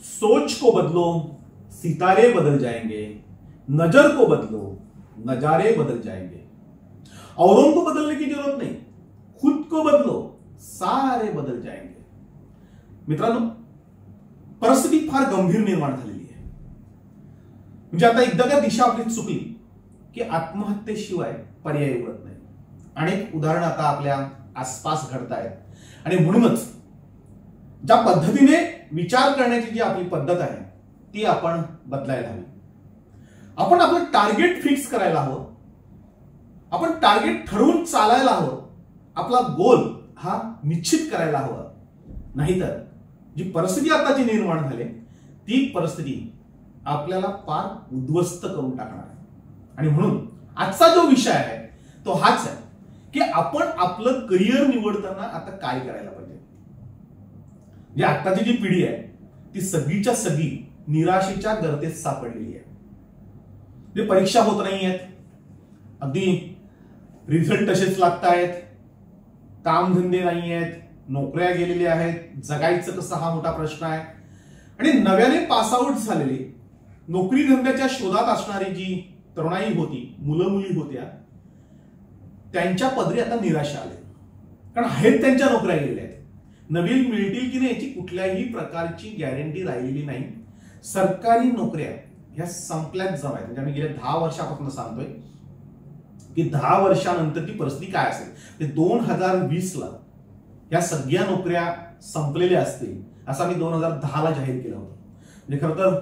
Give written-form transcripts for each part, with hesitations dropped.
सोच को बदलो, सितारे बदल जाएंगे, नजर को बदलो, नजारे बदल जाएंगे। औरों को बदलने की जरूरत नहीं, खुद को बदलो, सारे बदल जाएंगे। मित्रांनो, परिस्थिती फार गंभीर निर्माण झालेली आहे। म्हणजे आता एकदा का दिशा आपली चुकली की आत्महत्येशिवाय पर्याय उरत नाही। अनेक उदाहरणं आता आपल्या आसपास घडतायत आणि म्हणूनच ज्या पद्धतीने विचार करण्याची जी आपली पद्धत आहे ती आपण बदलायला हवी। आपण आपलं टार्गेट फिक्स करायला हवं, आपण टार्गेट ठरवून चालायला हवं, आपला गोल हा निश्चित करायला हवा। नाहीतर जी परिस्थिती आताची निर्माण झाली ती परिस्थिती आपल्याला फार उद्ध्वस्त करून टाकणार आहे। आणि म्हणून आजचा जो विषय आहे तो हाच आहे की आपण आपलं करिअर निवडताना आता काय करायला पाहिजे। जी आताची जी पिढी आहे ती सगळीच्या सगळी निराशेच्या गर्तेत सापडलेली आहे। जे परीक्षा होत नाहीयेत, अगदी रिझल्ट तसेच लागतायत, कामधंदे नाहीयेत, नोकऱ्या गेलेल्या आहेत, जगायचं कसं हा मोठा प्रश्न आहे। आणि नव्याने पास आउट झालेली नोकरी धंद्याच्या शोधात असणारी जी तरुणाई होती, मुलं मुली होत्या, त्यांच्या पदरी आता निराशा आली, कारण आहेत त्यांच्या नोकऱ्या गेलेल्या आहेत। नवीन मिळतील की नाही याची कुठल्याही प्रकारची गॅरंटी राहिलेली नाही। सरकारी नोकऱ्या ह्या संपल्याच जमाय। म्हणजे आम्ही गेल्या 10 वर्षापासून सांगतोय की 10 वर्षानंतर ती परिस्थिती काय असेल ते 2020 ला या सगळ्या नोकऱ्या संपलेल्या असतील असं आम्ही 2010 ला जाहीर केलं होतं। म्हणजे खरं तर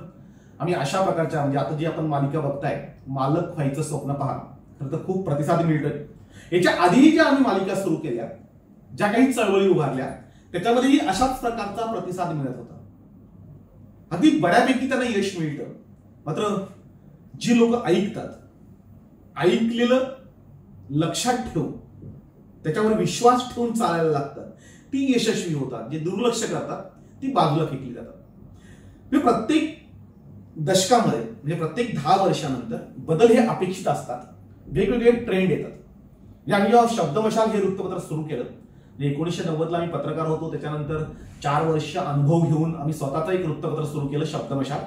आम्ही अशा प्रकारच्या म्हणजे आता जी आपण मालिका बघताय मालक व्हायचं स्वप्न पहा, खरं तर खूप प्रतिसाद मिळतोय। याच्या आधीही ज्या आम्ही मालिका सुरू केल्या, ज्या काही चळवळी उभारल्या, त्याच्यामध्येही अशाच प्रकारचा प्रतिसाद मिळत होता। अगदी बऱ्यापैकी त्यांना यश मिळतं। मात्र जी लोक ऐकतात, ऐकलेलं लक्षात ठेवून त्याच्यावर विश्वास ठेवून चालायला लागतात ती यशस्वी होतात। जे दुर्लक्ष करतात ती बाजूला फेकली जातात। प्रत्येक दशकामध्ये म्हणजे प्रत्येक 10 वर्षानंतर बदल हे अपेक्षित असतात, वेगवेगळे ट्रेंड येतात। आम्ही जेव्हा शब्दमशाल हे वृत्तपत्र सुरू केलं, 1990 ला आम्ही पत्रकार होतो, त्याच्यानंतर 4 वर्ष अनुभव घेऊन आम्ही स्वतःचं एक वृत्तपत्र सुरू केलं शब्दमशाल।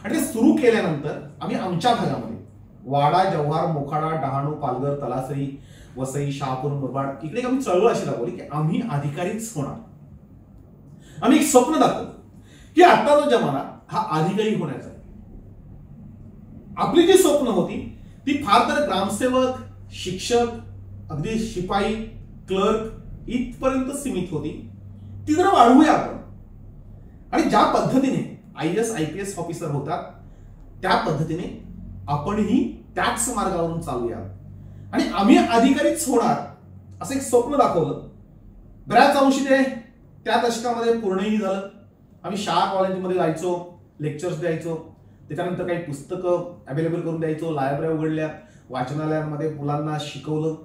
आणि ते सुरू केल्यानंतर आम्ही आमच्या भागामध्ये वाडा, जव्हार, मोखाडा, डहाणू, पालघर, तलासरी, वसई, शहापूर, मुरबाड इकडे आम्ही चळवळ अशी दाखवली की आम्ही अधिकारीच होणार। आम्ही एक स्वप्न दाखवलं की आता जो जमाना हा अधिकारी होण्याचा आहे। आपली जी स्वप्न होती ती फार तर ग्रामसेवक, शिक्षक, अगदी शिपाई, क्लर्क इथपर्यंत सीमित होती। ती जरा वाढवूया आपण आणि ज्या पद्धतीने IAS IPS ऑफिसर होतात त्या पद्धतीने आपणही त्याच मार्गावरून चालूया आणि आम्ही अधिकारीच होणार असं एक स्वप्न दाखवलं। बऱ्याच अंशी ते त्या दशकामध्ये पूर्णही झालं। आम्ही शाळा कॉलेजमध्ये जायचो, लेक्चर्स द्यायचो, त्याच्यानंतर काही पुस्तकं अवेलेबल करून द्यायचो, लायब्ररी उघडल्या, वाचनालयांमध्ये मुलांना शिकवलं।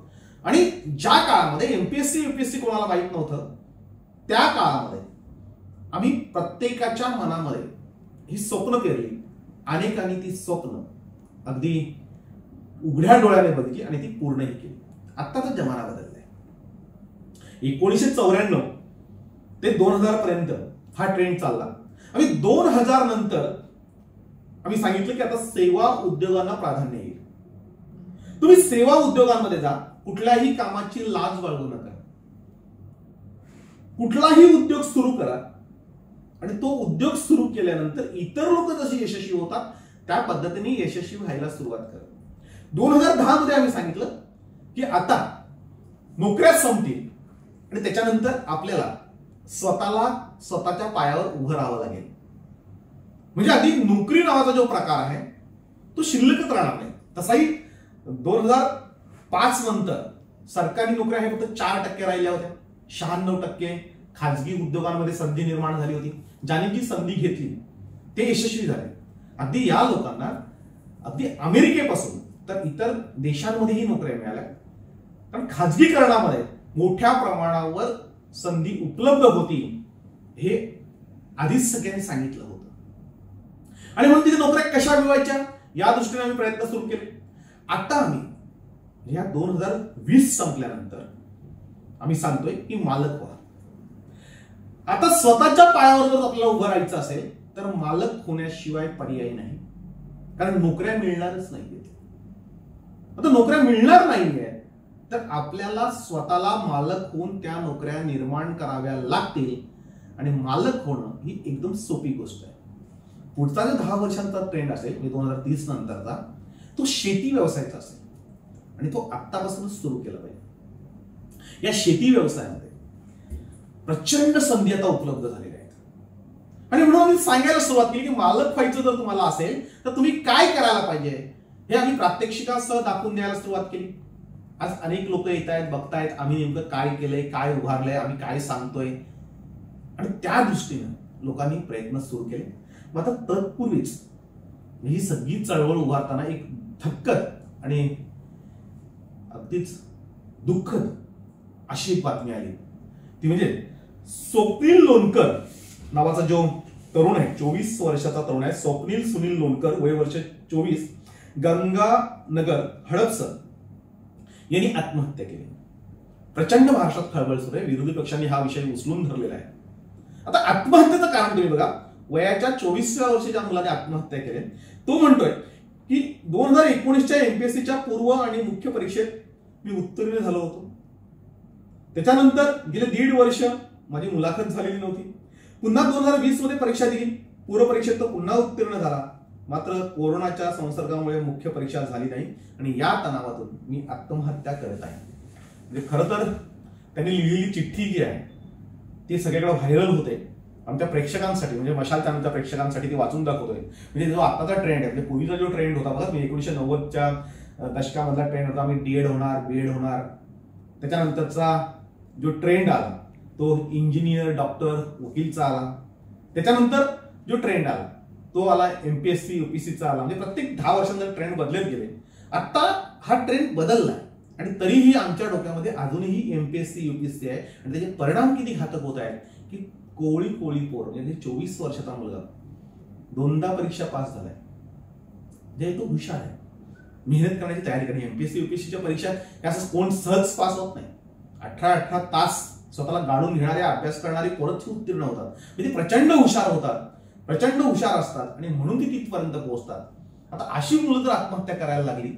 आणि ज्या काळामध्ये MPSC UPSC कोणाला माहित नव्हतं त्या काळामध्ये आम्ही प्रत्येकाच्या मनामध्ये ही स्वप्न पेरली। अनेकांनी ती स्वप्न अगदी उघड्या डोळ्याने बघितली आणि ती पूर्णही केली। आत्ताचा जमाना बदललाय। 1994 ते 2000 पर्यंत हा ट्रेंड चालला आणि 2000 नंतर आम्ही सांगितलं की आता सेवा उद्योगांना प्राधान्य येईल। तुम्ही सेवा उद्योगांमध्ये जा, कुठल्याही कामाची लाज बाळगू नका, कुठलाही उद्योग सुरू करा आणि तो उद्योग सुरू केल्यानंतर इतर लोक जसे यशस्वी होतात त्या पद्धतीने यशस्वी व्हायला सुरुवात करा। 2010 मध्ये आम्ही सांगितलं की आता नोकऱ्या संपतील आणि त्याच्यानंतर आपल्याला स्वतःला स्वतःच्या पायावर उभं राहावं लागेल। म्हणजे आधी नोकरी नावाचा जो प्रकार आहे तो शिल्लकच राहणार नाही। तसाही 2005 नंतर सरकारी नोकऱ्या हे फक्त 4% राहिल्या होत्या, 96% खाजगी उद्योगांमध्ये संधी निर्माण झाली होती। ज्यांनी जी संधी घेतली ते यशस्वी झाले। अगदी या लोकांना अगदी अमेरिकेपासून तर इतर देशांमध्येही नोकऱ्या मिळाल्या, कारण खाजगीकरणामध्ये मोठ्या प्रमाणावर संधी उपलब्ध होती हे आधीच सगळ्यांनी सांगितलं होतं। आणि म्हणून तिथे नोकऱ्या कशा मिळवायच्या या दृष्टीने आम्ही प्रयत्न सुरू केले। आता आम्ही या 2020 संपल्यानंतर आम्ही सांगतोय की मालक व्हा। आता स्वतःच्या पायावर जर आपल्याला उभं राहायचं असेल तर मालक होण्याशिवाय पर्याय नाही, कारण नोकऱ्या मिळणारच नाहीये. आता नोकऱ्या मिळणार नाहीये तर आपल्याला स्वतःला मालक होऊन त्या नोकऱ्या निर्माण कराव्या लागतील. आणि मालक होणं ही एकदम सोपी गोष्ट आहे. पुढचा जो 10 वर्षांचा ट्रेंड असेल म्हणजे 2030 नंतरचा, तो शेती व्यवसायाचा असेल आणि तो आत्तापासूनच सुरू केला पाहिजे. या शेती व्यवसायामध्ये प्रचंड संधी आता उपलब्ध झालेल्या आहेत. आणि म्हणून आम्ही सांगायला सुरुवात केली की मालक व्हायचं जर तुम्हाला असेल तर तुम्ही काय करायला पाहिजे हे आम्ही प्रात्यक्षिकासह दाखवून द्यायला सुरुवात केली. आज अनेक लोक येत आहेत, बघतायत आम्ही नेमकं काय केलंय, काय उभारलंय, आम्ही काय सांगतोय, आणि त्या दृष्टीनं लोकांनी प्रयत्न सुरू केले. मग आता तत्पूर्वीच ही सगळी चळवळ उभारताना एक धक्कद आणि अगदीच दुःखद अशी एक बातमी आली. ती म्हणजे स्वप्नील लोणकर नावाचा जो तरुण आहे, 24 वर्षाचा तरुण आहे, स्वप्नील सुनील लोणकर, वय वर्ष 24, गंगानगर, हडपसर, यांनी आत्महत्या केली. प्रचंड महाराष्ट्रात खळबळ सुरू आहे. विरोधी पक्षांनी हा विषय उचलून धरलेला आहे. आता आत्महत्येचं कारण तुम्ही बघा. वयाच्या 24व्या वर्षाच्या मुलाने आत्महत्या केली. तो म्हणतोय की 2019च्या एमपीएससीच्या पूर्व आणि मुख्य परीक्षेत मी उत्तीर्ण झालो होतो. त्याच्यानंतर गेले 1.5 वर्ष माझी मुलाखत झालेली नव्हती. पुन्हा 2020 मध्ये परीक्षा दिली. पूर्व परीक्षेत तो पुन्हा उत्तीर्ण झाला. मात्र कोरोनाच्या संसर्गामुळे मुख्य परीक्षा झाली नाही आणि या तणावातून मी आत्महत्या करत आहे. म्हणजे खरं तर त्यांनी लिहिलेली चिठ्ठी जी आहे ती सगळीकडे व्हायरल होते. आमच्या प्रेक्षकांसाठी म्हणजे मशाल चॅनलच्या प्रेक्षकांसाठी ती वाचून दाखवतोय. म्हणजे जो आताचा ट्रेंड आहे, म्हणजे पूर्वीचा जो ट्रेंड होता बघा, 1990च्या दशकामधला ट्रेंड होता, आम्ही डीएड होणार, बीएड होणार. त्याच्यानंतरचा जो ट्रेंड आला तो इंजिनियर, डॉक्टर, वकीलचा आला. त्याच्यानंतर जो ट्रेंड आला तो आला एमपीएससी, यूपीसीचा आला. म्हणजे प्रत्येक 10 वर्षांचा ट्रेंड बदलत गेले. आता हा ट्रेंड बदललाय आणि तरीही आमच्या डोक्यामध्ये अजूनही एमपीएससी, यूपीएससी आहे. आणि त्याचे परिणाम किती घातक होत आहेत की कोळी पोर म्हणजे 24 वर्षाचा मुलगा 2दा परीक्षा पास झालाय. जे तो हुशार आहे, मेहनत करण्याची तयारी करणे. एमपीएससी, यूपीएससीच्या परीक्षा असं कोण सहज पास होत नाही. 18 तास स्वतःला गाडून घेणारे, अभ्यास करणारी पोरच उत्तीर्ण होतात. म्हणजे प्रचंड हुशार होतात, प्रचंड हुशार असतात आणि म्हणून ती तिथपर्यंत पोहोचतात. आता अशी मुलं जर आत्महत्या करायला लागली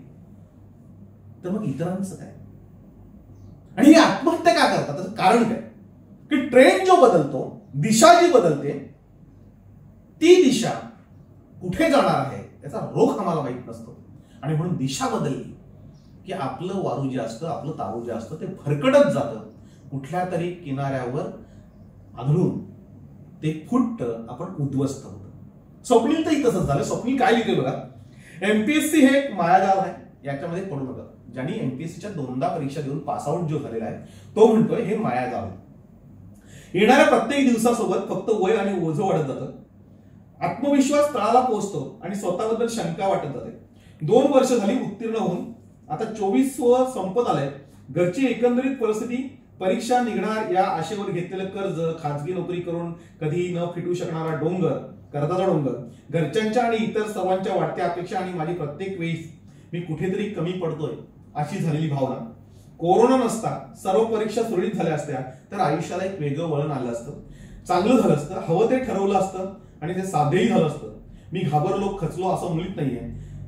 तर मग इतरांचं काय? आणि ही आत्महत्या का करतात? त्याचं कारण काय की ट्रेंड जो बदलतो, दिशा जी बदलते, ती दिशा कुठे जाणार आहे याचा रोख आम्हाला माहित नसतो. आणि म्हणून दिशा बदलली की आपलं वारू जे असतं, आपलं तारू जे असतं ते भरकटत जातं. कुठल्या तरी किनाऱ्यावर आदळून ते फुटत, आपण उद्ध्वस्त होतो. स्वप्नील तरी तसंच झालं. स्वप्नील काय लिहिते बघा, एमपीएससी हे एक मायाजाल आहे, याच्यामध्ये पडू नका. ज्यांनी एमपीएससीच्या 2दा परीक्षा देऊन पासआउट जो झालेला आहे तो म्हणतोय हे मायाजाल आहे. येणाऱ्या प्रत्येक दिवसासोबत फक्त वय आणि ओझं वाढत जातं. आत्मविश्वास तळाला पोहोचतो आणि स्वतःबद्दल शंका वाटत जाते. 2 वर्ष झाली उत्तीर्ण होऊन, आता 24व संपत आलंय. घरची एकंदरीत परिस्थिती, परीक्षा निघणार या आशेवर घेतलेलं कर्ज, खाजगी नोकरी करून कधी न फिटू शकणारा डोंगर, कर्जाचा डोंगर, घरच्यांच्या आणि इतर सर्वांच्या वाढत्या अपेक्षा आणि माझी प्रत्येक वेळी मी कुठेतरी कमी पडतोय अशी झालेली भावना. कोरोना नसता सर्व परीक्षा सुरळीत झाल्या असत्या तर आयुष्याला एक वेगळं वळण आलं असतं, चांगलं झालं असतं, हवं ते ठरवलं असतं आणि ते साध्यही झालं असतं. मी घाबरलो, खचलो असं मुळीच नाहीये.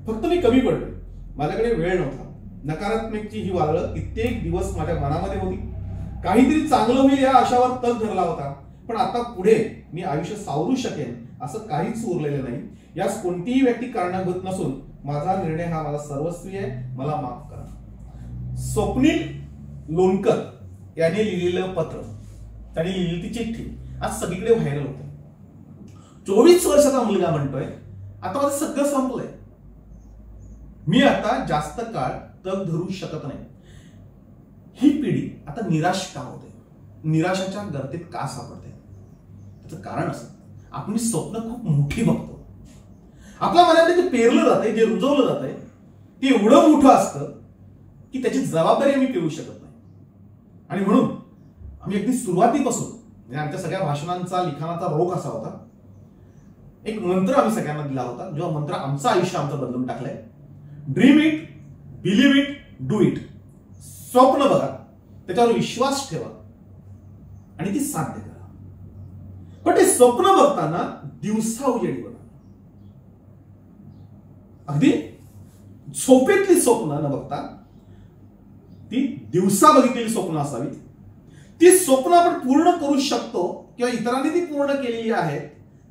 फक्त मी कमी पडलोय. माझ्याकडे वेळ नव्हता. नकारात्मकची ही वादळं कित्येक दिवस माझ्या मनामध्ये होती. काहीतरी चांगलं होईल या आशावर तग धरला होता. पण आता पुढे मी आयुष्य सावरू शकेन असं काहीच उरलेलं नाही. यास कोणतीही व्यक्ती कारणीभूत नसून माझा निर्णय हा माझा सर्वस्वी आहे. मला माफ करा. स्वप्नील लोणकर यांनी लिहिलेलं पत्र, त्यांनी लिहिलेली ती चिठ्ठी आज सगळीकडे व्हायरल होते. 24 वर्षाचा मुलगा म्हणतोय आता माझं सगळं संपलंय. मी आता जास्त काळ तग धरू शकत नाही. ही पिढी आता निराश का होते, निराशाच्या गर्तेत का सापडते? त्याचं कारण असं, आपण स्वप्न खूप मोठी बघतो. आपल्या मनामध्ये जे पेरलं जातंय, जे रुजवलं जातंय ते एवढं मोठं असतं की त्याची जबाबदारी आम्ही पेरू शकत नाही. आणि म्हणून आम्ही अगदी सुरुवातीपासून म्हणजे आमच्या सगळ्या भाषणांचा, लिखाणाचा रोख असा होता. एक मंत्र आम्ही सगळ्यांना दिला होता, जो मंत्र आमचं आयुष्य आमचं बदलून टाकलंय. Dream it, believe it, do it. स्वप्न बघा, त्याच्यावर विश्वास ठेवा आणि ती साध्य करा. पण ते स्वप्न बघताना दिवसा उजेडी बघा, अगदी झोपेतली स्वप्न न बघता ती दिवसा बघितलेली स्वप्न असावी. ती स्वप्न आपण पूर्ण करू शकतो किंवा इतरांनी ती पूर्ण केलेली आहेत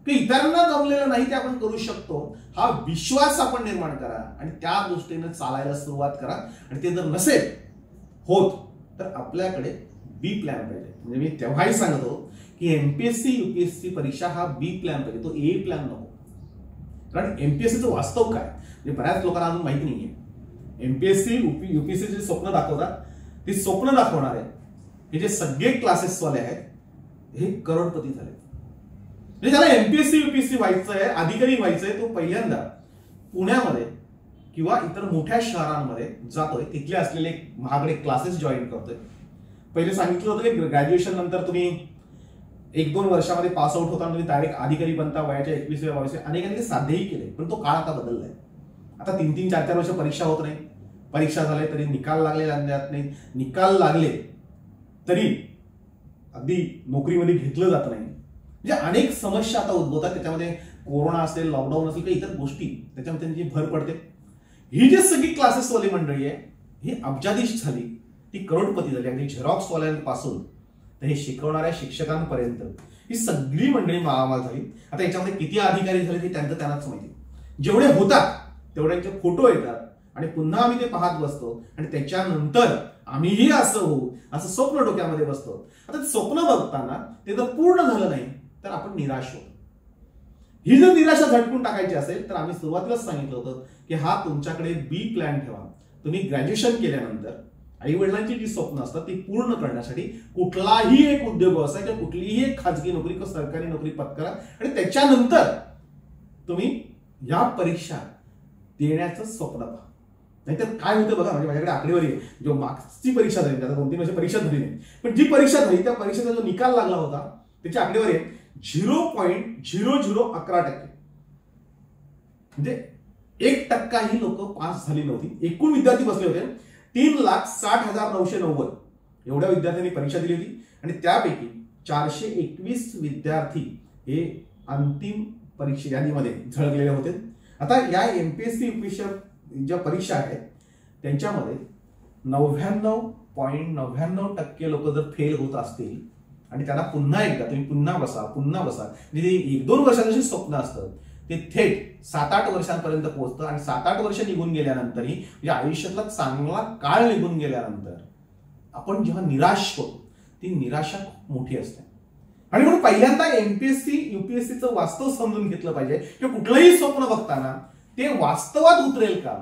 की इतरांना जमलेलं नाही ते आपण करू शकतो, हा विश्वास आपण निर्माण करा आणि त्या दृष्टीने चालायला सुरुवात करा. आणि ते जर नसेल होत तर आपल्याकडे बी प्लॅन पाहिजे. म्हणजे मी तेव्हाही सांगतो की एमपीएससी युपीएससी परीक्षा हा बी प्लॅन पाहिजे, तो ए प्लॅन नको. कारण एमपीएससीचं वास्तव काय म्हणजे बऱ्याच लोकांना अजून माहिती नाहीये. एमपीएससी युपीएससी जे स्वप्न दाखवतात ती स्वप्न दाखवणारे हे जे सगळे क्लासेसवाले आहेत हे करोडपती झाले. म्हणजे त्याला एमपीएससी युपीएससी व्हायचं आहे, अधिकारी व्हायचंय, तो पहिल्यांदा पुण्यामध्ये किंवा इतर मोठ्या शहरांमध्ये जातोय, तिथले असलेले महागडे क्लासेस जॉईन करतोय. पहिले सांगितलं होतं की ग्रॅज्युएशन नंतर तुम्ही 1-2 वर्षामध्ये पास आउट होता, तुम्ही डायरेक्ट अधिकारी बनता वयाच्या 21व्या अनेकांनी ते साध्यही केले. पण तो काळ आता बदललाय. आता 3-3, 4-4 वर्ष परीक्षा होत नाही, परीक्षा झाले तरी निकाल लागले जात नाही, निकाल लागले तरी अगदी नोकरीमध्ये घेतलं जात नाही. म्हणजे अनेक समस्या आता उद्भवतात. त्याच्यामध्ये कोरोना असेल, लॉकडाऊन असेल, काही इतर गोष्टी त्याच्यामध्ये त्यांची भर पडते. ही जी सगळी क्लासेसवाली मंडळी आहे ही अब्जाधीश झाली, ती करोडपती झाली. अगदी झेरॉक्सवाल्यांपासून तर हे शिकवणाऱ्या शिक्षकांपर्यंत ही सगळी मंडळी मालामाल झाली. आता याच्यामध्ये किती अधिकारी झाले ते त्यांचं त्यांनाच माहिती. जेवढे होतात तेवढ्यांचे फोटो येतात आणि पुन्हा आम्ही ते पाहत बसतो आणि त्याच्यानंतर आम्हीही असं होऊ असं स्वप्न डोक्यामध्ये बसतो. आता स्वप्न बघताना ते जर पूर्ण झालं नाही तर आपण निराश होतो. ही जर निराशा झटकून टाकायची असेल तर आम्ही सुरुवातीलाच सांगितलं होतं की हा तुमच्याकडे बी प्लॅन ठेवा. तुम्ही ग्रॅज्युएशन केल्यानंतर आई वडिलांची जी स्वप्न असतात ती पूर्ण करण्यासाठी कुठलाही एक उद्योग असा किंवा कुठलीही एक खाजगी नोकरी किंवा सरकारी नोकरी पत्करा आणि त्याच्यानंतर तुम्ही या परीक्षा देण्याचं स्वप्न पहा. नाहीतर काय होतं बघा, म्हणजे माझ्याकडे आकडेवारी आहे. जो मागची परीक्षा झाली, आता 2-3 वर्ष परीक्षा झाली नाही, पण जी परीक्षा झाली त्या परीक्षेचा जो निकाल लागला होता त्याची आकडेवारी आहे 0.0011%. म्हणजे 1% ही लोक पास झाली नव्हती. एकूण विद्यार्थी बसले होते 3,60,990 एवढ्या विद्यार्थ्यांनी परीक्षा दिली होती आणि त्यापैकी 421 विद्यार्थी हे अंतिम परीक्षा यादीमध्ये झळकलेले होते. आता या एमपीएससी युपीएससी ज्या परीक्षा आहेत त्यांच्यामध्ये 99.99% लोक जर फेल होत असतील आणि त्यांना पुन्हा एकदा तुम्ही पुन्हा बसा म्हणजे 1-2 वर्षांचे स्वप्न असतं ते थेट 7-8 वर्षांपर्यंत पोहोचतं. आणि 7-8 वर्ष निघून गेल्यानंतरही म्हणजे आयुष्यातला चांगला काळ निघून गेल्यानंतर आपण जेव्हा निराश होतो ती निराशा खूप मोठी असते. आणि म्हणून पहिल्यांदा एमपीएससी युपीएससीचं वास्तव समजून घेतलं पाहिजे की कुठलंही स्वप्न बघताना ते वास्तवात उतरेल का,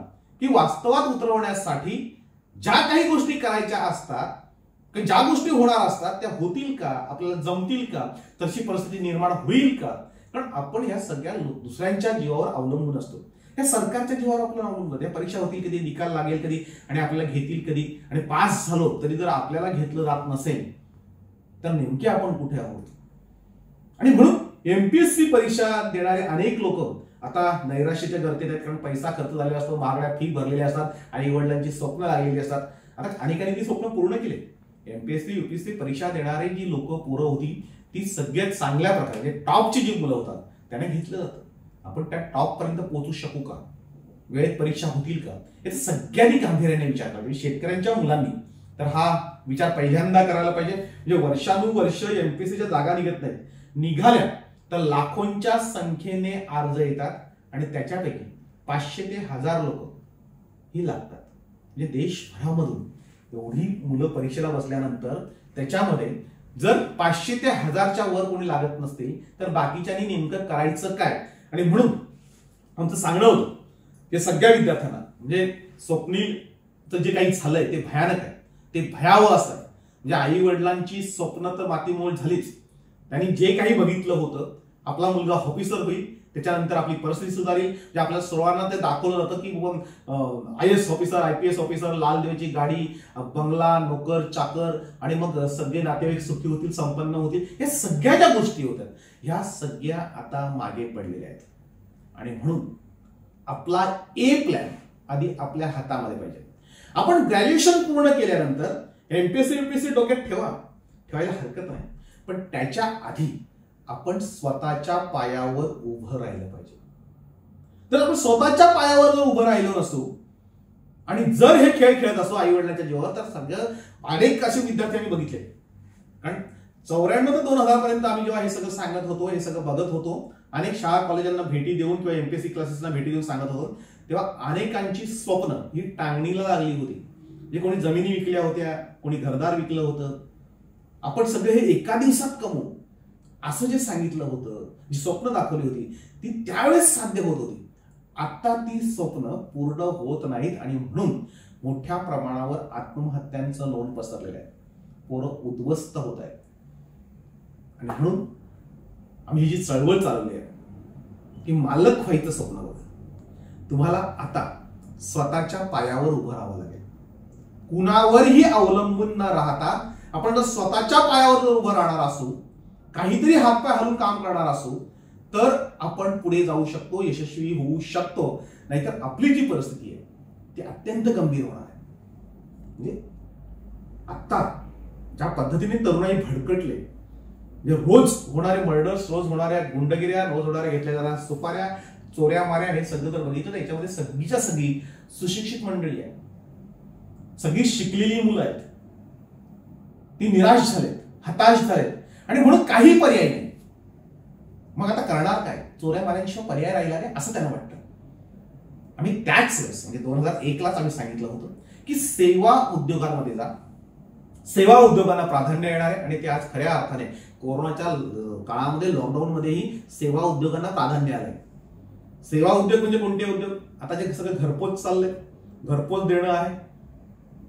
की वास्तवात उतरवण्यासाठी ज्या काही गोष्टी करायच्या असतात, ज्या गोष्टी होणार असतात त्या होतील का, आपल्याला जमतील का, तशी परिस्थिती निर्माण होईल का. कारण आपण ह्या सगळ्या दुसऱ्यांच्या जीवावर अवलंबून असतो, या सरकारच्या जीवावर आपल्याला अवलंबून. या परीक्षा होतील कधी, निकाल लागेल कधी आणि आपल्याला घेतील कधी. आणि पास झालो तरी जर आपल्याला घेतलं जात नसेल तर नेमके आपण कुठे आहोत. आणि म्हणून एमपीएससी परीक्षा देणारे अनेक लोक आता नैराश्याच्या गर्तेत आहेत. कारण पैसा खर्च झालेला असतो, महागड्या फी भरलेल्या असतात, आई वडिलांची स्वप्न लागलेली असतात. आता अनेकांनी ती स्वप्न पूर्ण केले. एमपीएससी युपीएससी परीक्षा देणारी जी लोक पोरं होती ती सगळ्यात चांगल्या प्रकारे म्हणजे टॉपची जी मुलं होतात त्यांना घेतलं जातं. आपण त्या टॉप पर्यंत पोहोचू शकू का, वेळेत परीक्षा होतील का, हे सगळ्यांनी गांभीर्याने विचार करा. शेतकऱ्यांच्या मुलांनी तर हा विचार पहिल्यांदा करायला पाहिजे. म्हणजे वर्षानुवर्ष एमपीएससीच्या जागा निघत नाहीत, निघाल्या तर लाखोंच्या संख्येने अर्ज येतात आणि त्याच्यापैकी 500 ते 1000 लोक ही लागतात. म्हणजे देशभरामधून एवढी मुलं परीक्षेला बसल्यानंतर त्याच्यामध्ये जर 500 ते 1000च्या वर कोणी लागत नसतील तर बाकीच्यांनी नेमकं करायचं काय. आणि म्हणून आमचं सांगणं होतं की सगळ्या विद्यार्थ्यांना म्हणजे स्वप्नीलचं जे काही झालंय ते भयानक आहे, ते भयावह असं आहे. म्हणजे आई वडिलांची स्वप्न तर मातीमोल झालीच. त्यांनी जे काही बघितलं होतं आपला मुलगा ऑफिसर होईल, त्याच्यानंतर आपली परिस्थिती सुधारेल. जे आपल्या सर्वांना ते दाखवलं जातं की IAS ऑफिसर, IPS ऑफिसर, लाल देवाची गाडी, बंगला, नोकर चाकर आणि मग सगळे नातेवाईक सुखी होतील, संपन्न होतील. या सगळ्या ज्या गोष्टी होत्या ह्या सगळ्या आता मागे पडलेल्या आहेत. आणि म्हणून आपला ए प्लॅन आधी आपल्या हातामध्ये पाहिजे. आपण ग्रॅज्युएशन पूर्ण केल्यानंतर एमपीएससी युपीएससी डोक्यात ठेवायला हरकत नाही, पण त्याच्या आधी आपण स्वतःच्या पायावर उभं राहिलं पाहिजे. तर आपण स्वतःच्या पायावर जर उभं राहिलो नसू आणि जर हे खेळ खेळत असो आई वडिलांच्या जीवावर, तर सगळं अनेक असे विद्यार्थी आम्ही बघितले. कारण 94 ते 2000 पर्यंत आम्ही जेव्हा हे सगळं सांगत होतो, हे सगळं बघत होतो, अनेक शाळा कॉलेजांना भेटी देऊन किंवा एमपीएससी क्लासेसना भेटी देऊन सांगत होतो, तेव्हा अनेकांची स्वप्न ही टांगणीला लागली होती. म्हणजे कोणी जमिनी विकल्या होत्या, कोणी घरदार विकलं होतं. आपण सगळे हे एका दिवसात कमवू असं जे सांगितलं होतं, जी स्वप्न दाखवली होती, ती त्यावेळेस साध्य होत होती. आता ती स्वप्न पूर्ण होत नाहीत आणि म्हणून मोठ्या प्रमाणावर आत्महत्यांचं लोण पसरलेलं आहे. पोरं उद्ध्वस्त होत आहेत. आणि म्हणून आम्ही ही जी चळवळ चालवली आहे की मालक व्हायचं स्वप्न बघा. तुम्हाला आता स्वतःच्या पायावर उभं राहावं लागेल. कुणावरही अवलंबून न राहता आपण जर स्वतःच्या पायावर जर उभं राहणार असू, काहीतरी हातपाय हलून काम करणार असू, तर आपण पुढे जाऊ शकतो, यशस्वी होऊ शकतो. नाहीतर आपली जी परिस्थिती आहे ती अत्यंत गंभीर होणार आहे. म्हणजे आता ज्या पद्धतीने तरुणाई भडकटले, म्हणजे रोज होणारे मर्डर्स, रोज होणाऱ्या गुंडगिऱ्या, रोज होणाऱ्या घेतल्या जाणाऱ्या सुपाऱ्या, चोऱ्या माऱ्या, हे सगळं जर बघितलं तर याच्यामध्ये सगळीच्या सगळी सुशिक्षित मंडळी आहे, सगळी शिकलेली मुलं आहेत. ती निराश झालेत, हताश झालेत आणि म्हणून काही पर्याय नाही. मग आता करणार काय? चोऱ्या माऱ्यांशिवाय पर्याय राहिला नाही असं त्यांना वाटतं. आम्ही त्याच वेळेस म्हणजे 2001लाच आम्ही सांगितलं होतं की सेवा उद्योगांमध्ये जा. सेवा उद्योगांना प्राधान्य येणार आहे आणि ते आज खऱ्या अर्थाने कोरोनाच्या काळामध्ये, लॉकडाऊन मध्येही सेवा उद्योगांना प्राधान्य आलंय. सेवा उद्योग म्हणजे कोणते उद्योग? आता जे सगळं घरपोच चाललंय, घरपोच देणं आहे.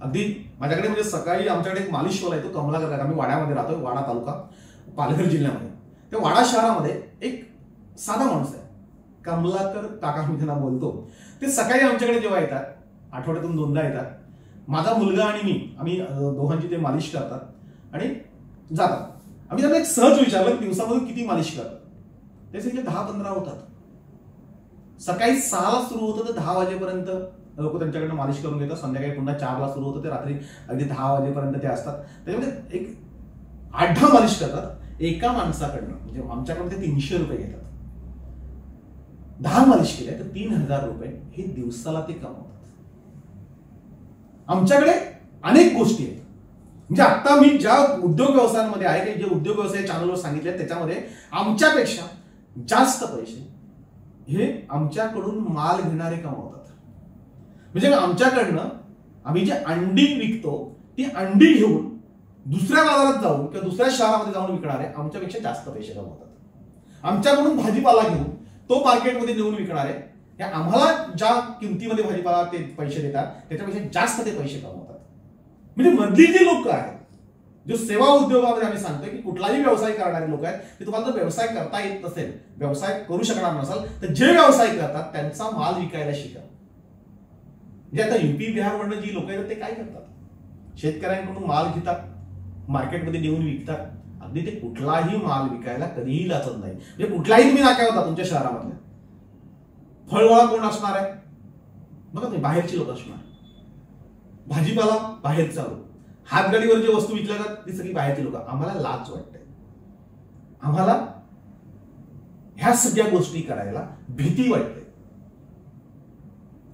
अगदी माझ्याकडे म्हणजे सकाळी आमच्याकडे एक मालिशवाला आहे, तो कमलाकर. आम्ही वाड्यामध्ये राहतोय, वाडा तालुका, पालघर जिल्ह्यामध्ये. त्या वाडा शहरामध्ये एक साधा माणूस आहे, कमलाकर काका मी त्यांना बोलतो. ते सकाळी आमच्याकडे जेव्हा येतात, आठवड्यातून 2दा येतात. माझा मुलगा आणि मी, आम्ही दोघांची ते मालिश करतात आणि जातात. आम्ही त्यांना एक सहज विचारलं की दिवसामधून किती मालिश करतात? ते सांगितले 10-15 होतात. सकाळी 6ला सुरू होतं तर 10 वाजेपर्यंत लोक त्यांच्याकडनं मालिश करून घेतात. संध्याकाळी पुन्हा 4ला सुरू होतं ते रात्री अगदी 10 वाजेपर्यंत ते असतात. त्याच्यामध्ये एक 8-10 मालिश करतात एका माणसाकडनं. म्हणजे आमच्याकडून ते 300 रुपये घेतात. 10 मालिश केल्या तर 3000 रुपये हे दिवसाला ते कमवतात. आमच्याकडे अनेक गोष्टी आहेत. म्हणजे आता मी ज्या उद्योग व्यवसायांमध्ये आहे, की जे उद्योग व्यवसाय चॅनलवर सांगितले त्याच्यामध्ये आमच्यापेक्षा जास्त पैसे हे आमच्याकडून माल घेणारे कमवतात. म्हणजे आमच्याकडनं आम्ही जे अंडी विकतो ती अंडी घेऊन दुसऱ्या बाजारात जाऊन किंवा दुसऱ्या शहरामध्ये जाऊन विकणारे आमच्यापेक्षा जास्त पैसे कमवतात. आमच्याकडून भाजीपाला घेऊन तो मार्केटमध्ये नेऊन विकणारे हे आम्हाला ज्या किमतीमध्ये भाजीपाला ते पैसे देतात त्याच्यापेक्षा जास्त ते पैसे कमवतात. म्हणजे मधली जी लोक आहेत, जो सेवा उद्योगामध्ये आम्ही सांगतोय की कुठलाही व्यवसाय करणारे लोक आहेत, की तुम्हाला जर व्यवसाय करता येत नसेल, व्यवसाय करू शकणार नसाल, तर जे व्यवसाय करतात त्यांचा माल विकायला शिका. म्हणजे आता युपी बिहारमधून जी लोक आहेत ते काय करतात? शेतकऱ्यांकडून माल घेतात, मार्केटमध्ये नेऊन विकतात. अगदी ते कुठलाही माल विकायला कधीही लाचत नाही. म्हणजे कुठलाही तुम्ही नाक्यावर होता तुमच्या शहरामधल्या, फळवळा कोण असणार आहे? बघा तुम्ही, बाहेरची लोक असणार. भाजीपाला बाहेरचा लोक, हातगाडीवर जे वस्तू विकल्या जातात ती सगळी बाहेरची लोक. आम्हाला लाच वाटते, आम्हाला ह्या सगळ्या गोष्टी करायला भीती वाटते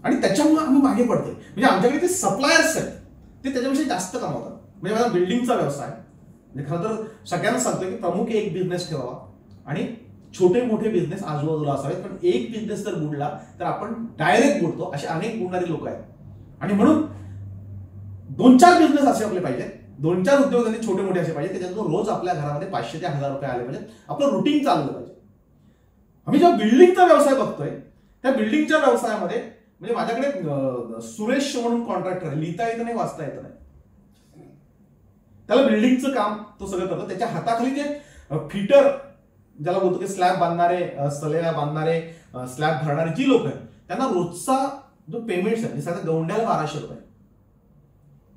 आणि त्याच्यामुळे आम्ही मागे पडतोय. म्हणजे आमच्याकडे ते सप्लायर्स आहेत ते त्याच्यापेक्षा जास्त कमावतात. म्हणजे माझा बिल्डिंगचा व्यवसाय, म्हणजे खरं तर सगळ्यांना सांगतोय की प्रमुख एक बिझनेस ठेवावा आणि छोटे मोठे बिझनेस आजूबाजूला असावेत. पण एक बिझनेस जर बुडला तर आपण डायरेक्ट बुडतो, असे अनेक बुडणारे लोक आहेत. आणि म्हणून 2-4 बिझनेस असे आपले पाहिजेत, 2-4 उद्योग छोटे मोठे असे पाहिजे त्याच्यातून रोज आपल्या घरामध्ये 500 ते 1000 रुपये आले पाहिजेत. आपलं रुटीन चाललं पाहिजे. आम्ही जेव्हा बिल्डिंगचा व्यवसाय बघतोय त्या बिल्डिंगच्या व्यवसायामध्ये म्हणजे माझ्याकडे सुरेश म्हणून कॉन्ट्रॅक्टर, लिहिता येत नाही, वाचता येत नाही. त्याला बिल्डिंगचं काम तो सगळं करतो. त्याच्या हाताखाली जे फिटर, ज्याला बोलतो की स्लॅब बांधणारे, सलेला बांधणारे, स्लॅब भरणारे जी लोक आहेत, त्यांना रोजचा जो पेमेंट आहे, म्हणजे गौंड्याला 1200 रुपये,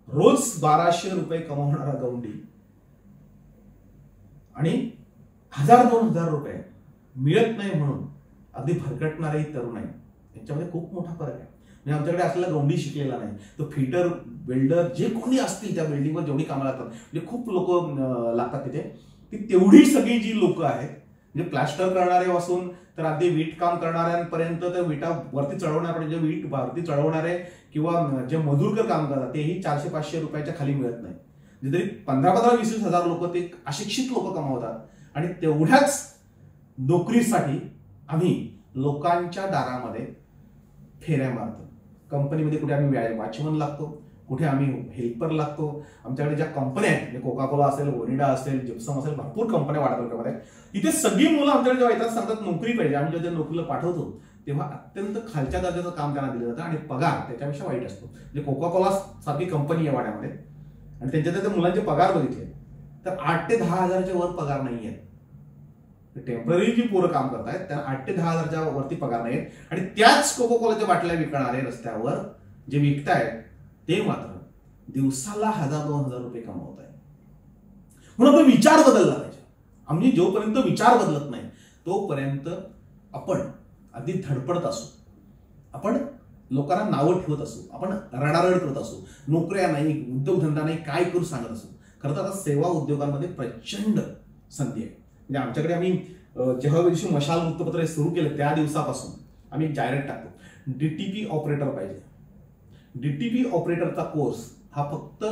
रोज 1200 रुपये कमावणारा गौंडी आणि 1000-2000 रुपये मिळत नाही म्हणून अगदी भरकटणारे तरुण आहे. याच्यामध्ये खूप मोठा फरक आहे. म्हणजे आमच्याकडे असलेला गौंडी शिकलेला नाही, तो फिटर, बिल्डर जे कोणी असतील त्या बिल्डिंगवर जेवढी कामं लागतात, म्हणजे खूप लोक लागतात तिथे, ती तेवढी सगळी जी लोक आहेत म्हणजे प्लास्टर करणारे पासून तर अगदी वीट काम करणाऱ्यांपर्यंत तर विटा वरती चढवण्यापर्यंत, जे वीट वरती चढवणारे किंवा जे मजूरकर काम करतात तेही 400-500 रुपयाच्या खाली मिळत नाही. म्हणजे तरी 15-20 हजार लोक ते अशिक्षित लोक कमावतात. आणि तेवढ्याच नोकरीसाठी आम्ही लोकांच्या दारामध्ये फेऱ्या मारतो. कंपनीमध्ये कुठे आम्ही वॉचमन लागतो, कुठे आम्ही हेल्पर लागतो. आमच्याकडे ज्या कंपन्या आहेत म्हणजे कोका कोला असेल, ओनिडा असेल, जिप्सम असेल, भरपूर कंपन्या वाढवतात. इथे सगळी मुलं आमच्याकडे जेव्हा येतात सांगतात नोकरी पाहिजे. आम्ही जेव्हा नोकरीला पाठवतो तेव्हा अत्यंत खालच्या दर्जाचं काम त्यांना दिलं जातं आणि पगार त्याच्यापेक्षा वाईट असतो. म्हणजे कोका कोला सारखी कंपनी आहे वाड्यामध्ये आणि त्यांच्या त्या मुलांचे पगार बघितले तर 8 ते 10 हजाराच्या वर पगार नाही आहेत. टेम्पररी जी पोरं काम करतायत त्यांना 8 ते 10 हजारच्या वरती पगार नाहीत. आणि त्याच कोका कोलाच्या बाटल्या विकणारे रस्त्यावर जे विकतायत ते मात्र दिवसाला 1000-2000 रुपये कमवत आहेत. म्हणून आपण विचार बदलला पाहिजे. आम्ही जोपर्यंत विचार बदलत नाही तोपर्यंत आपण अगदी धडपडत असू, आपण लोकांना नावं ठेवत असू, आपण रडारड करत असू, नोकऱ्या नाही, उद्योगधंदा नाही, काय करू सांगत असू. खरं तर आता सेवा उद्योगांमध्ये प्रचंड संधी आहे. म्हणजे आमच्याकडे आम्ही जेव्हा दिवशी मशाल वृत्तपत्र सुरू केलं त्या दिवसापासून आम्ही एक जाहिरात टाकतो, डीटीपी ऑपरेटर पाहिजे. डीटीपी ऑपरेटरचा कोर्स हा फक्त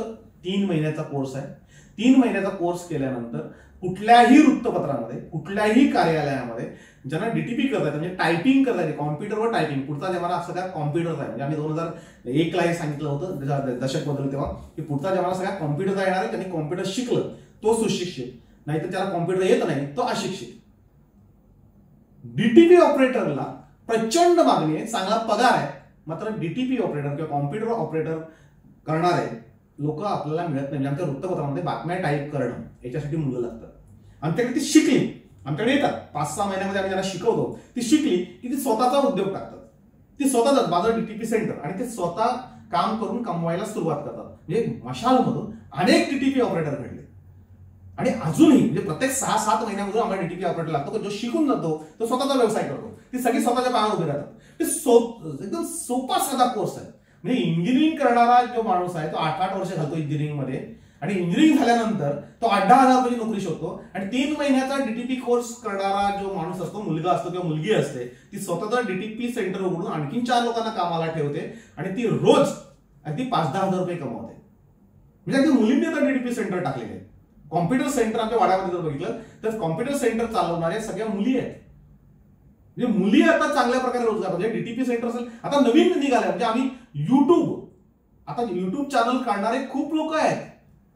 3 महिन्याचा कोर्स आहे. 3 महिन्याचा कोर्स केल्यानंतर कुठल्याही वृत्तपत्रामध्ये, कुठल्याही कार्यालयामध्ये ज्यांना डीटीपी करता म्हणजे टायपिंग करता येते, कॉम्प्युटरवर टायपिंग, पुढचा जमाना सगळ्या कॉम्प्युटरचा आहे. म्हणजे आम्ही 2001ला हे सांगितलं होतं दशक बदल तेव्हा की पुढचा जमाना सगळ्या कॉम्प्युटरचा येणार आहे. त्यांनी कॉम्प्युटर शिकलं तो सुशिक्षित, नाही तर त्याला कॉम्प्युटर येत नाही तो अशिक्षित. डीटीपी ऑपरेटरला प्रचंड मागणी आहे, चांगला पगार आहे. मात्र डीटीपी ऑपरेटर किंवा कॉम्प्युटर ऑपरेटर करणारे लोक आपल्याला मिळत नाही. आमच्या वृत्तपत्रामध्ये बातम्या टाईप करणं याच्यासाठी मुलं लागतात. आमच्याकडे ती शिकली, आमच्याकडे येतात 5-6 महिन्यामध्ये आम्ही ज्यांना शिकवतो ती शिकली की ती स्वतःचा उद्योग टाकतात. ती स्वतःच माझं डीटीपी सेंटर आणि ते स्वतः काम करून कमवायला सुरुवात करतात. म्हणजे मशालमधून अनेक डीटीपी ऑपरेटर घडले आणि अजूनही म्हणजे प्रत्येक 6-7 महिन्यामधून आम्हाला डीटीपी ऑपरेटर लागतो. जो शिकून जातो तो स्वतःचा व्यवसाय करतो. ती सगळी स्वतःच्या पायावर उभे राहतात. ते एकदम सोपा साधा कोर्स आहे. म्हणजे इंजिनिअरिंग करणारा जो माणूस आहे तो 8-8 वर्ष घालतो इंजिनिअरिंग मध्ये आणि इंजिनिअरिंग झाल्यानंतर तो 8-10 हजार रुपयाची नोकरी शोधतो. आणि 3 महिन्याचा डीटीपी कोर्स करणारा जो माणूस असतो, मुलगा असतो किंवा मुलगी असते, ती स्वतःचा डीटीपी सेंटर उघडून आणखीन 4 लोकांना कामाला ठेवते आणि ती रोज अगदी 5-10 हजार रुपये कमवते. म्हणजे अगदी मुलींनी आता डीटीपी सेंटर टाकलेले आहे. कॉम्प्युटर सेंटर आमच्या वाड्यामध्ये जर बघितलं तर कॉम्प्युटर सेंटर चालवणाऱ्या सगळ्या मुली आहेत. म्हणजे मुली आता चांगल्या प्रकारे रोजगार, म्हणजे डीटीपी सेंटर असेल आता नवीन निघाले. म्हणजे आम्ही आता युट्यूब चॅनल काढणारे खूप लोक आहेत.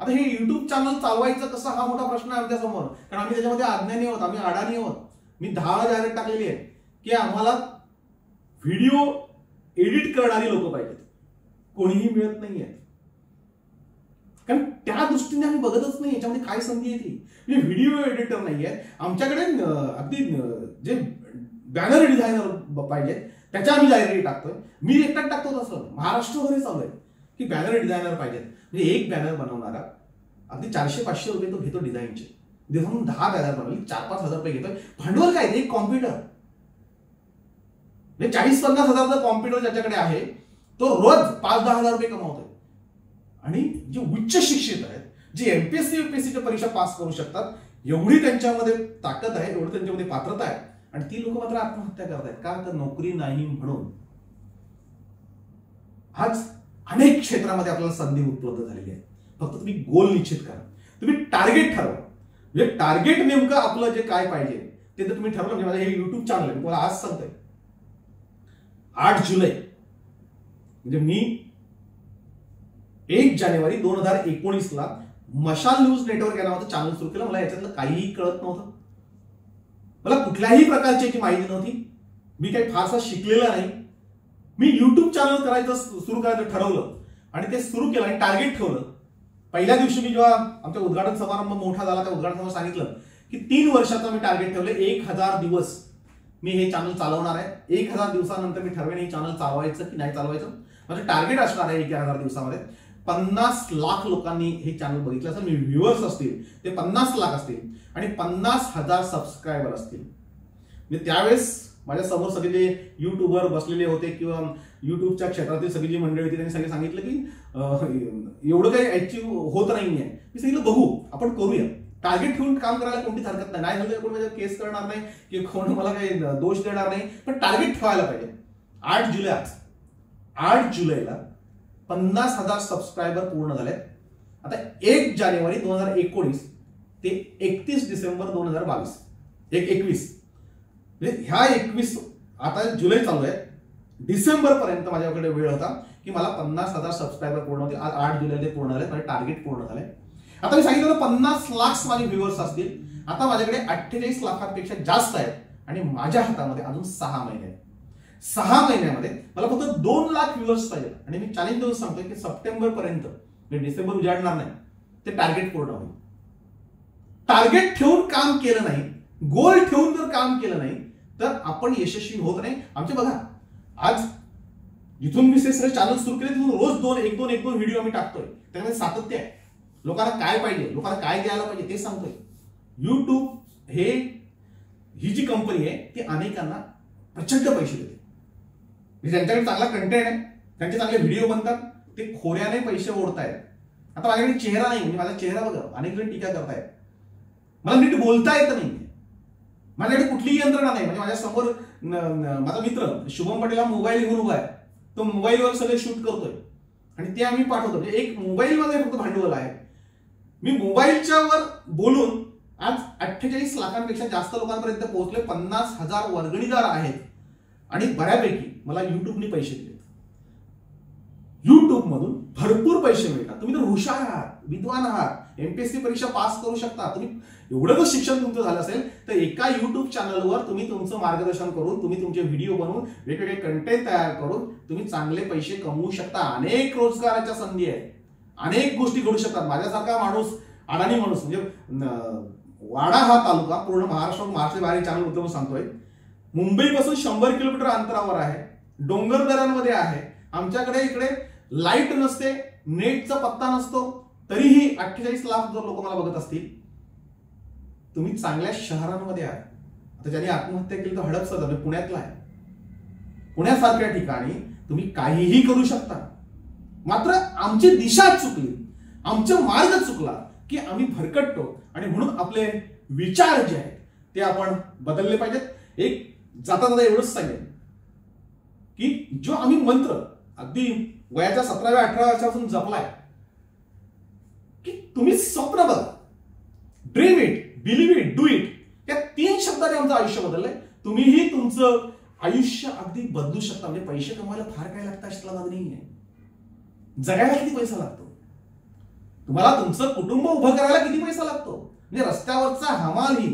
आता हे युट्यूब चॅनल चालवायचं कसं हा मोठा प्रश्न आहे आमच्या समोर. कारण आम्ही त्याच्यामध्ये अज्ञानी आहोत, आम्ही अडाणी आहोत. मी 10 वेळा जाहिरात टाकलेली आहे की आम्हाला व्हिडिओ एडिट करणारी लोक पाहिजेत, कोणीही मिळत नाहीये. कारण त्या दृष्टीने आम्ही बघतच नाही याच्यामध्ये काय संधी येते. म्हणजे व्हिडिओ एडिटर नाहीये आमच्याकडे. अगदी जे बॅनर डिझायनर पाहिजे त्याच्या आम्ही जाहिराती टाकतोय. मी एकटाच टाकतो तसं महाराष्ट्रभर चालू आहे की बॅनर डिझायनर पाहिजेत. म्हणजे एक बॅनर बनवणारा अगदी 400-500 रुपये तो घेतो डिझाईनचे. दिवसातून 10 बॅनर बनवली 4-5 हजार रुपये घेतोय. भांडवल काय, एक कॉम्प्युटर. म्हणजे 40-50 हजारचा कॉम्प्युटर ज्याच्याकडे आहे तो रोज 5-10 हजार रुपये कमावतोय. आणि जे उच्च शिक्षित आहेत, जे एमपीएससी यूपीएससीच्या परीक्षा पास करू शकतात, एवढी त्यांच्यामध्ये ताकद आहे, एवढी त्यांच्यामध्ये पात्रता आहे, आणि ती लोक मात्र आत्महत्या करतायत. का तर नोकरी नाही म्हणून. आज अनेक क्षेत्रामध्ये आपल्याला संधी उपलब्ध झालेली आहे. फक्त तुम्ही गोल निश्चित करा, तुम्ही टार्गेट ठरवा. म्हणजे टार्गेट नेमकं आपलं जे काय पाहिजे ते जर तुम्ही ठरवलं. म्हणजे माझं हे युट्यूब चॅनल आहे, मी तुम्हाला आज सांगतोय 8 जुलै म्हणजे मी 1 जानेवारी 2019ला मशाल न्यूज नेटवर्क या नावाचं चॅनल सुरू केलं. मला याच्यातलं काहीही कळत नव्हतं. मला कुठल्याही प्रकारची याची माहिती नव्हती. मी काही फारसा शिकलेला नाही. मी युट्यूब चॅनल करायचं सुरू करायचं ठरवलं आणि ते सुरू केलं आणि टार्गेट ठेवलं. पहिल्या दिवशी मी जेव्हा आमच्या उद्घाटन समारंभ मोठा झाला त्या उद्घाटन समारंभात सांगितलं की 3 वर्षाचा मी टार्गेट ठेवलं. 1000 दिवस मी हे चॅनल चालवणार आहे. 1000 दिवसानंतर मी ठरवेन हे चॅनल चालवायचं की नाही चालवायचं. माझं टार्गेट असणार आहे 1000 दिवसामध्ये 50 लाख लोकांनी हे चॅनल बघितलं असेल. मी व्ह्युअर्स असतील ते 50 लाख असतील आणि 50,000 सबस्क्रायबर असतील. म्हणजे त्यावेळेस माझ्या समोर सगळे जे युट्यूबवर बसलेले होते किंवा युट्यूबच्या क्षेत्रातील सगळी जी मंडळी होती त्यांनी सगळे सांगितलं की एवढं काही अचीव होत नाहीये. मी सांगितलं बघू, आपण करूया. टार्गेट ठेवून काम करायला कोणतीच हरकत नाही झालं तर कोण माझ्यावर केस करणार नाही की कोण मला काही दोष देणार नाही, पण टार्गेट ठेवायला पाहिजे. 8 जुलैला 50,000 सबस्क्रायबर पूर्ण झाले. आता 1 जानेवारी 2019 ते 31 डिसेंबर 2022 21 म्हणजे ह्या 21 आता जुलै चालू आहे, डिसेंबर पर्यंत माझ्याकडे वेळ होता की मला 50,000 सबस्क्रायबर पूर्ण होते. आज 8 जुलैला ते पूर्ण झाले, माझे टार्गेट पूर्ण झाले. आता मी सांगितलं 50 लाख माझे व्ह्युअर्स असतील. आता माझ्याकडे 48 लाखांपेक्षा जास्त आहेत आणि माझ्या हातामध्ये अजून 6 महिने आहेत. 6 महिन्यामध्ये मला फक्त 2 लाख व्ह्युअर्स पाहिजे आणि मी चॅलेंज देऊन सांगतोय की सप्टेंबर पर्यंत, मी डिसेंबर उजाडणार नाही, ते टार्गेट पूर्ण होईल. टार्गेट ठेवून काम केलं नाही, गोल ठेवून जर काम केलं नाही तर आपण यशस्वी होत नाही. आमचे बघा, आज जिथून मी चॅनल सुरू केले तिथून रोज एक दोन व्हिडिओ आम्ही टाकतोय. त्यामध्ये सातत्य आहे. लोकांना काय पाहिजे, लोकांना काय द्यायला पाहिजे ते सांगतोय. युट्यूब ही जी कंपनी आहे ती अनेकांना प्रचंड पैसे देते. ज्यांच्याकडे चांगला कंटेंट आहे, त्यांचे चांगले व्हिडिओ बनतात, ते खोऱ्याने पैसे ओढतायत. आता माझ्याकडे चेहरा नाही, म्हणजे माझा चेहरा बघा, अनेक जण टीका करतायत. मला नीट बोलता येत नाही, माझ्याकडे कुठलीही यंत्रणा नाही. म्हणजे माझ्या समोर माझा मित्र शुभम पटेल हा मोबाईल घेऊन उभा आहे, तो मोबाईलवर सगळे शूट करतोय आणि ते आम्ही पाठवतो. म्हणजे एक मोबाईलमध्ये फक्त भांडवल आहे. मी मोबाईलच्या वर बोलून आज 48 लाखांपेक्षा जास्त लोकांपर्यंत पोहोचले. 50,000 वर्गणीदार आहेत आणि बऱ्यापैकी मला युट्यूबने पैसे दिले. युट्यूब मधून भरपूर पैसे मिळतात. तुम्ही तर हुशार आहात, विद्वान आहात, एमपीएससी परीक्षा पास करू शकता. तुम्ही एवढं जर शिक्षण तुमचं झालं असेल तर एका युट्यूब चॅनलवर तुम्ही तुमचं मार्गदर्शन करून, तुम्ही तुमचे व्हिडिओ बनवून, वेगवेगळे कंटेंट तयार करून तुम्ही चांगले पैसे कमवू शकता. अनेक रोजगाराच्या संधी आहेत, अनेक गोष्टी घडू शकतात. माझ्यासारखा माणूस, अडाणी माणूस, म्हणजे वाडा हा तालुका पूर्ण महाराष्ट्र बाहेर चॅनल उद्योग सांगतोय, मुंबईपासून 100 किलोमीटर अंतरावर आहे, डोंगर दऱ्यांमध्ये आहे. आमच्याकडे इकडे लाईट नसते, नेटचा पत्ता नसतो, तरीही 48 लाख जर लोक मला बघत असतील. तुम्ही चांगल्या शहरांमध्ये आहात. आता ज्यांनी आत्महत्या केली तर हडपसर पुण्यातला आहे. पुण्यासारख्या ठिकाणी तुम्ही काहीही करू शकता. मात्र आमची दिशा चुकली, आमचा मार्ग चुकला की आम्ही भरकटतो आणि म्हणून आपले विचार जे आहेत ते आपण बदलले पाहिजेत. एक जाता जाता एवढंच सांगेन की जो आम्ही मंत्र अगदी वयाच्या 17व्या-18व्या वर्षापासून जपलाय की तुम्ही स्वप्न बघा, dream it, believe it, do it, या 3 शब्दाने आमचं आयुष्य बदललंय. तुम्हीही तुमचं आयुष्य अगदी बदलू शकता. म्हणजे पैसे कमवायला फार काय लागतं अशातला भाग नाहीये. जगायला किती पैसा लागतो, तुम्हाला तुमचं कुटुंब उभं करायला किती पैसा लागतो. म्हणजे रस्त्यावरचा हमाली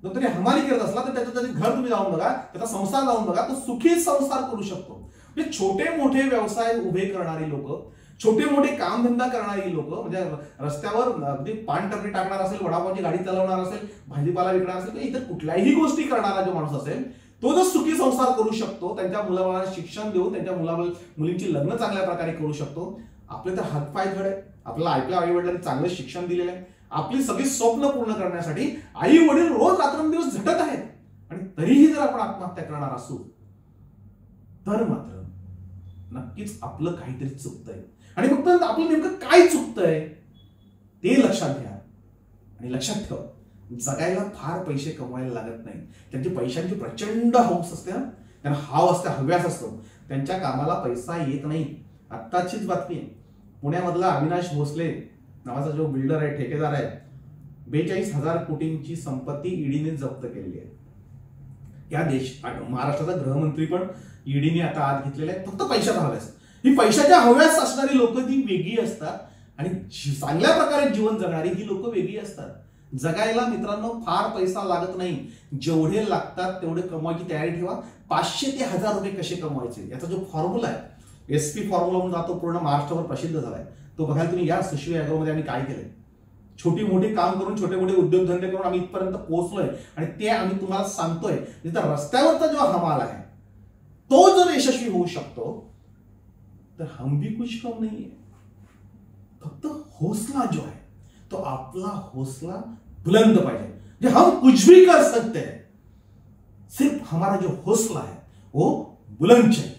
जर तुम्ही हमाली करत असला तर त्याचं घर तुम्ही जाऊन बघा, त्याचा संसार जाऊन बघा, तो सुखी संसार करू शकतो. म्हणजे छोटे मोठे व्यवसाय उभे करणारी लोक, छोटे मोठे कामधंदा करणारी लोक, म्हणजे रस्त्यावर अगदी पान टपरी टाकणार असेल, वडापावची गाडी चालवणार असेल, भाजीपाला विकणार असेल, इतर कुठल्याही गोष्टी करणारा जो माणूस असेल तो जर सुखी संसार करू शकतो, त्यांच्या मुलाला शिक्षण देऊन त्यांच्या मुलींची लग्न चांगल्या प्रकारे करू शकतो. आपले तर हातपाय धड आहे. आपल्याला आपल्या आई वडिलांनी चांगलं शिक्षण दिलेलं आहे. आपली सगळी स्वप्न पूर्ण करण्यासाठी आई वडील रोज रात्रंदिवस झटत आहेत आणि तरीही जर आपण आत्महत्या करणार असू तर मात्र नक्कीच आपलं काहीतरी चुकतंय. आणि फक्त आपलं नेमकं काय चुकतंय ते लक्षात घ्या आणि लक्षात ठेवा, जगायला फार पैसे कमवायला लागत नाही. त्यांची पैशांची प्रचंड हौस असते, त्यांना हाव असते, हव्यास असतो. त्यांच्या कामाला पैसा येत नाही. आत्ताचीच बातमी आहे, पुण्यामधला अविनाश भोसले नावाचा जो बिल्डर आहे, ठेकेदार आहे, 42,000 कोटींची संपत्ती ईडीने जप्त केलेली आहे. या महाराष्ट्राचा गृहमंत्री पण ईडीने आता आत घेतलेला आहे, फक्त पैशाचा हव्यास. ही पैशाच्या हव्यास असणारी लोक ती वेगळी असतात आणि चांगल्या प्रकारे जीवन जगणारी ही लोक वेगळी असतात. जगायला मित्रांनो फार पैसा लागत नाही. जेवढे लागतात तेवढे कमवायची तयारी ठेवा. 500 ते 1000 रुपये कसे कमवायचे याचा जो फॉर्म्युला आहे, SP फॉर्म्युला म्हणून जातो, पूर्ण महाराष्ट्रावर प्रसिद्ध झालाय. तो बघायला तुम्ही या सुश्री ॲग्रोमध्ये आम्ही काय केलंय. छोटी मोठी काम करून, छोटे मोठे उद्योगधंदे करून आम्ही इथपर्यंत पोहोचलोय आणि ते आम्ही तुम्हाला सांगतोय. जिथं रस्त्यावरचा जो हमाल आहे तो जर यशस्वी होऊ शकतो तर हम भी कुछ कम नहीं है. फक्त हौसला जो है तो आपला हौसला बुलंद पाहिजे. हम कुछ भी कर सकते हैं, सिर्फ हमारा जो हौसला है वो बुलंद चाहिए.